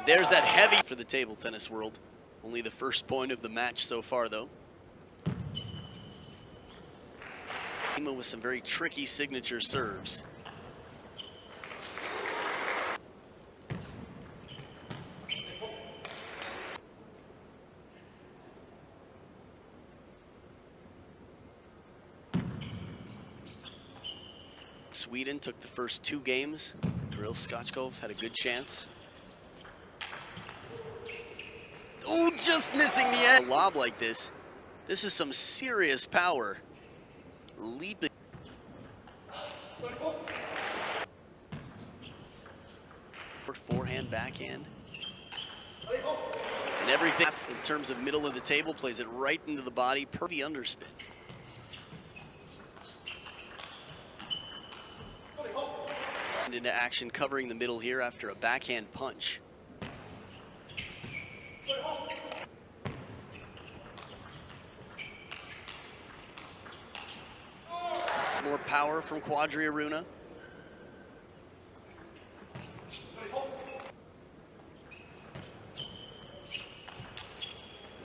There's that heavy for the table tennis world. Only the first point of the match so far, though. Dima with some very tricky signature serves. Sweden took the first 2 games. Kirill Skachkov had a good chance. Oh, just missing the end. A lob like this. This is some serious power. Leaping. Forehand, backhand. And everything in terms of middle of the table plays it right into the body. Perfect underspin. And into action covering the middle here after a backhand punch. More power from Quadriaruna.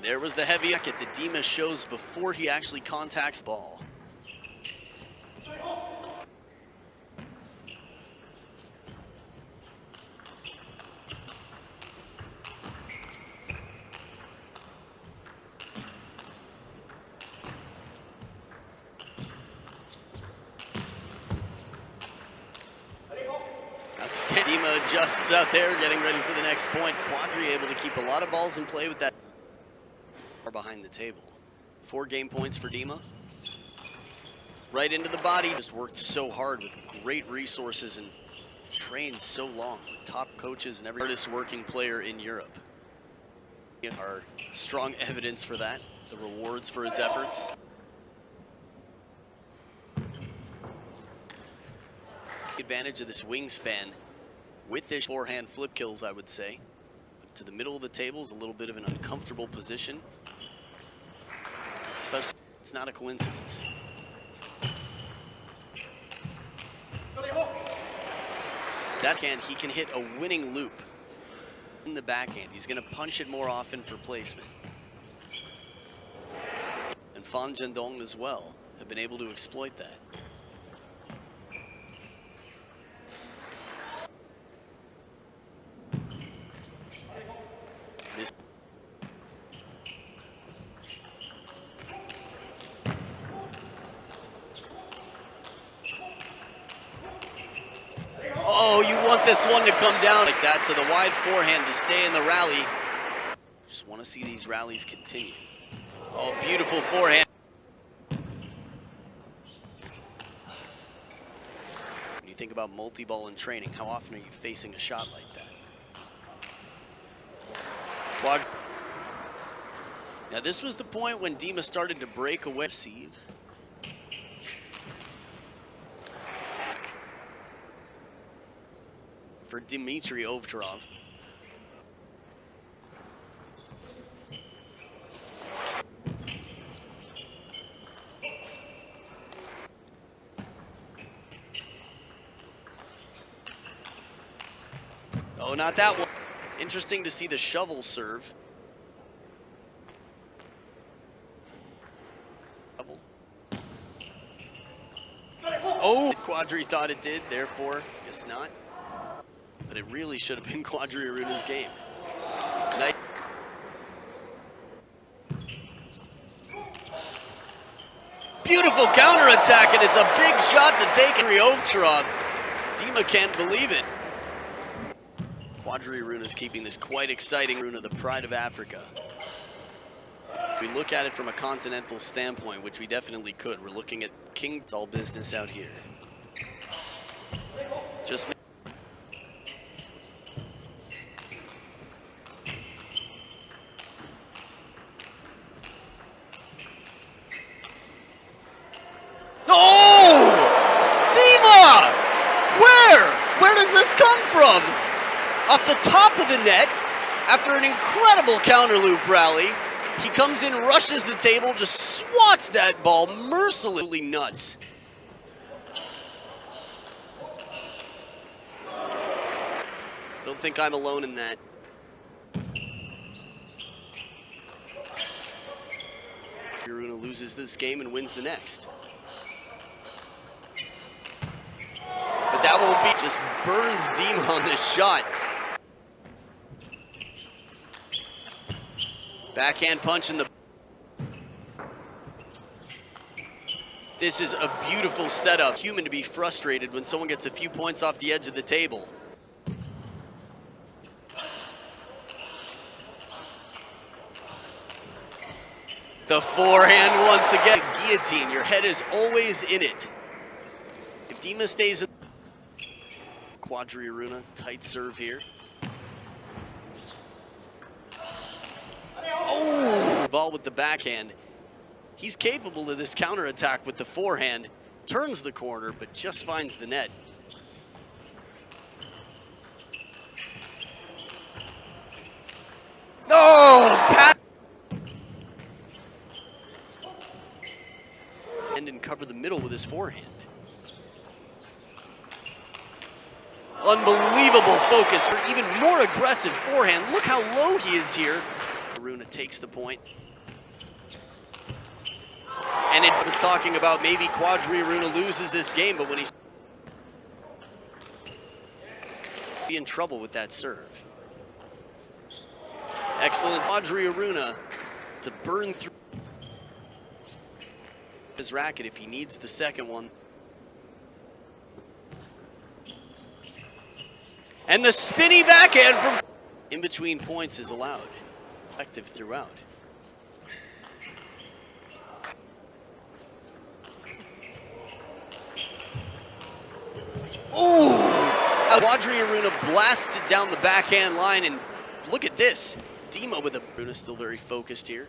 There was the heavy racket that Dima shows before he actually contacts the ball. Dima adjusts out there, getting ready for the next point. Quadri able to keep a lot of balls in play with that behind the table. 4 game points for Dima. Right into the body. Just worked so hard with great resources and trained so long with top coaches and every hardest working player in Europe. Are strong evidence for that. The rewards for his efforts. Advantage of this wingspan with this forehand flip kills, I would say. But to the middle of the table is a little bit of an uncomfortable position. Especially, it's not a coincidence. He can hit a winning loop in the backhand. He's going to punch it more often for placement. And Fan Jiandong as well have been able to exploit that. Oh, you want this one to come down like that to the wide forehand to stay in the rally. Just want to see these rallies continue. Oh, beautiful forehand. When you think about multi-ball in training, how often are you facing a shot like that? Now this was the point when Dima started to break away. Receive. For Dmitry Ovcharov. Oh, not that one. Interesting to see the shovel serve. Oh, Quadri thought it did, therefore, guess not. But it really should have been Quadriaruna's game. Nice. Beautiful counterattack, and it's a big shot to take Ovcharov. Dima can't believe it. Quadriaruna's keeping this quite exciting. Runa, the pride of Africa. If we look at it from a continental standpoint, which we definitely could, we're looking at King's all business out here. Just Where does this come from? Off the top of the net, after an incredible counter loop rally, he comes in, rushes the table, just swats that ball mercilessly nuts. Don't think I'm alone in that. Aruna loses this game and wins the next. But that won't be, just burns Dima on this shot. Backhand punch in the... This is a beautiful setup. Human to be frustrated when someone gets a few points off the edge of the table. The forehand once again. Guillotine, your head is always in it. If Dima stays in... Quadri Aruna, tight serve here. Oh! Ball with the backhand. He's capable of this counterattack with the forehand. Turns the corner, but just finds the net. Oh! And cover the middle with his forehand. Unbelievable focus for even more aggressive forehand. Look how low he is here. Aruna takes the point. And it was talking about maybe Quadri Aruna loses this game, but when he's be in trouble with that serve. Excellent Quadri Aruna to burn through his racket if he needs the second one. And the spinny backhand from in between points is allowed. Effective throughout. Ooh! Quadri Aruna blasts it down the backhand line, and look at this. Dima with a... Aruna still very focused here.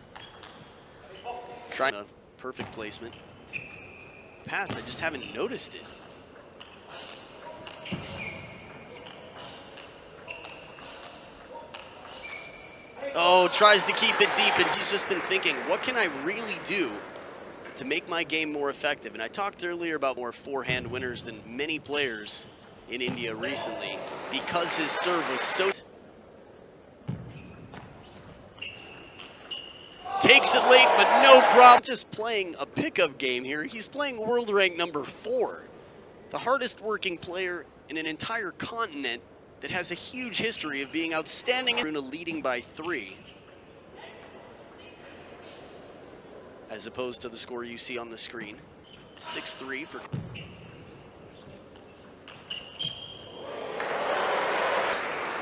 Trying a perfect placement. Pass, I just haven't noticed it. Oh, tries to keep it deep, and he's just been thinking, what can I really do to make my game more effective? And I talked earlier about more forehand winners than many players in India recently because his serve was so... Takes it late, but no problem. Just playing a pickup game here. He's playing world rank number 4. The hardest working player in an entire continent that has a huge history of being outstanding. Aruna leading by 3. As opposed to the score you see on the screen. 6-3 for...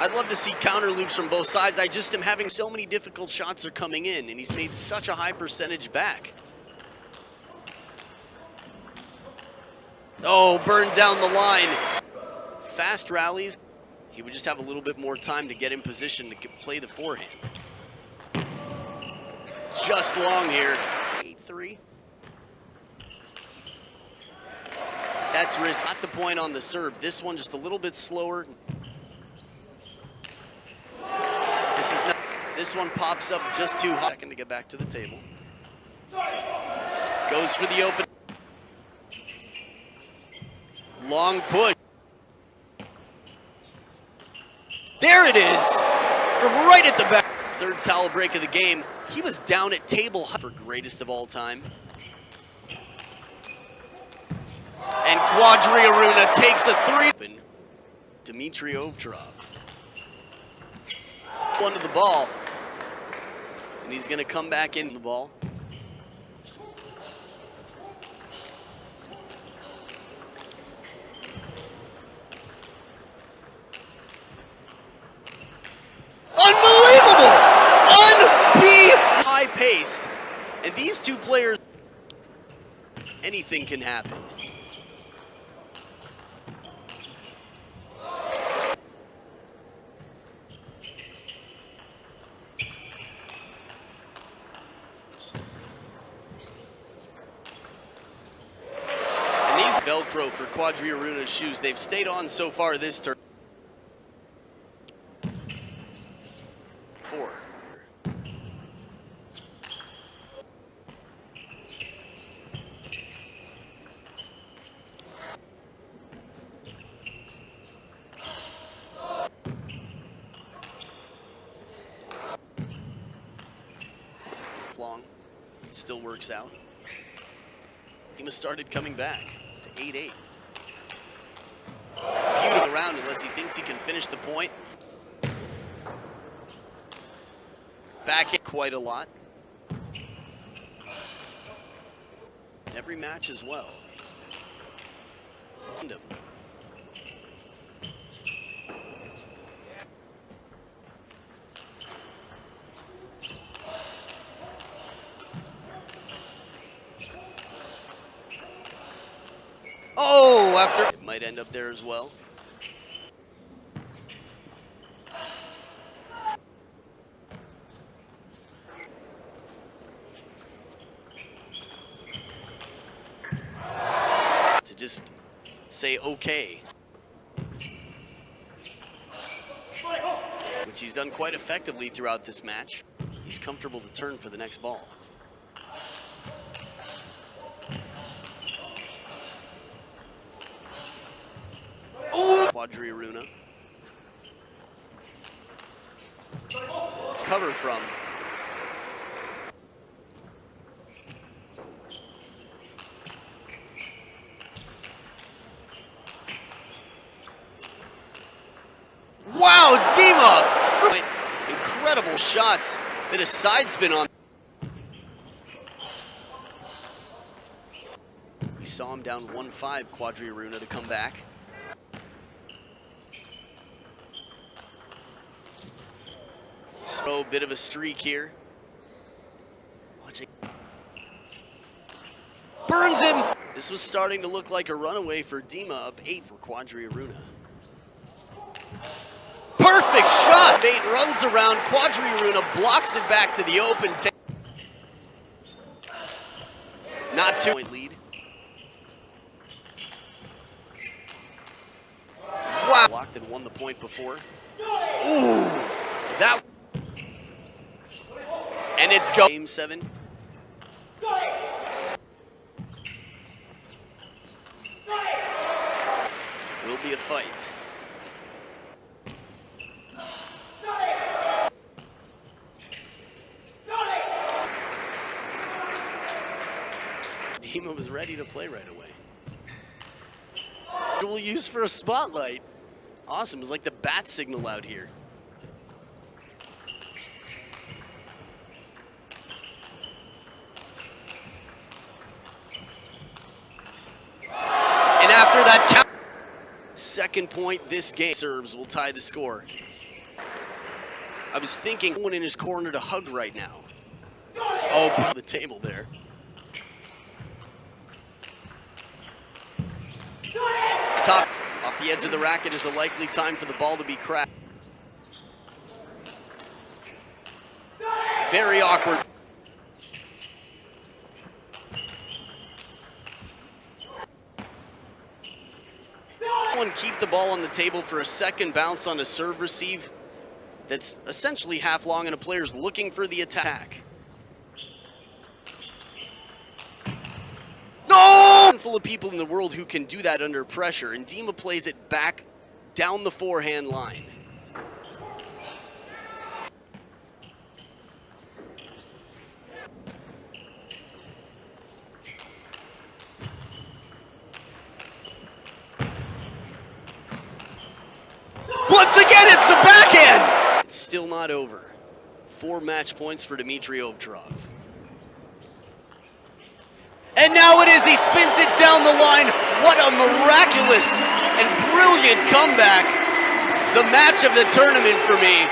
I'd love to see counter loops from both sides. I just am having so many difficult shots are coming in, and he's made such a high percentage back. Oh, burned down the line. Fast rallies. He would just have a little bit more time to get in position to play the forehand. Just long here. 8-3. That's risk. Not the point on the serve. This one just a little bit slower. This one pops up just too high. Second to get back to the table. Goes for the open. Long push. There it is! From right at the back. Third towel break of the game. He was down at table for greatest of all time. And Quadri Aruna takes a 3. Dmitry Ovtcharov. One to the ball. And he's going to come back in the ball. Unbelievable! High-paced. And these two players, anything can happen. Velcro for Quadri Aruna's shoes. They've stayed on so far this turn. 4. Long. Still works out. Dima started coming back to 8-8. Beautiful round unless he thinks he can finish the point. Back hit quite a lot. Every match as well. Oh, after it might end up there as well. To just say okay. Which he's done quite effectively throughout this match. He's comfortable to turn for the next ball. Quadri-Aruna. Cover from. Wow, Dima! Incredible shots. Did a side spin on. We saw him down 1-5, Quadri-Aruna, to come back. So, bit of a streak here. Watching. Burns him! This was starting to look like a runaway for Dima, up 8 for Quadri-Aruna. Perfect shot! Mate runs around, Quadri-Aruna blocks it back to the open. Not 2-point lead. Wow! Blocked and won the point before. Ooh! That. And it's Game 7. Will be a fight. Dima was ready to play right away. We'll use for a spotlight. Awesome, it was like the bat signal out here. And after that count, second point this game serves will tie the score. I was thinking someone in his corner to hug right now. Oh, the table there. Top off the edge of the racket is a likely time for the ball to be cracked. Very awkward. Keep the ball on the table for a second bounce on a serve receive that's essentially half long and a player's looking for the attack. No! Full of people in the world who can do that under pressure, and Dima plays it back down the forehand line. Once again, it's the backhand! It's still not over. 4 match points for Dmitry Ovtcharov. And now it is, he spins it down the line. What a miraculous and brilliant comeback. The match of the tournament for me.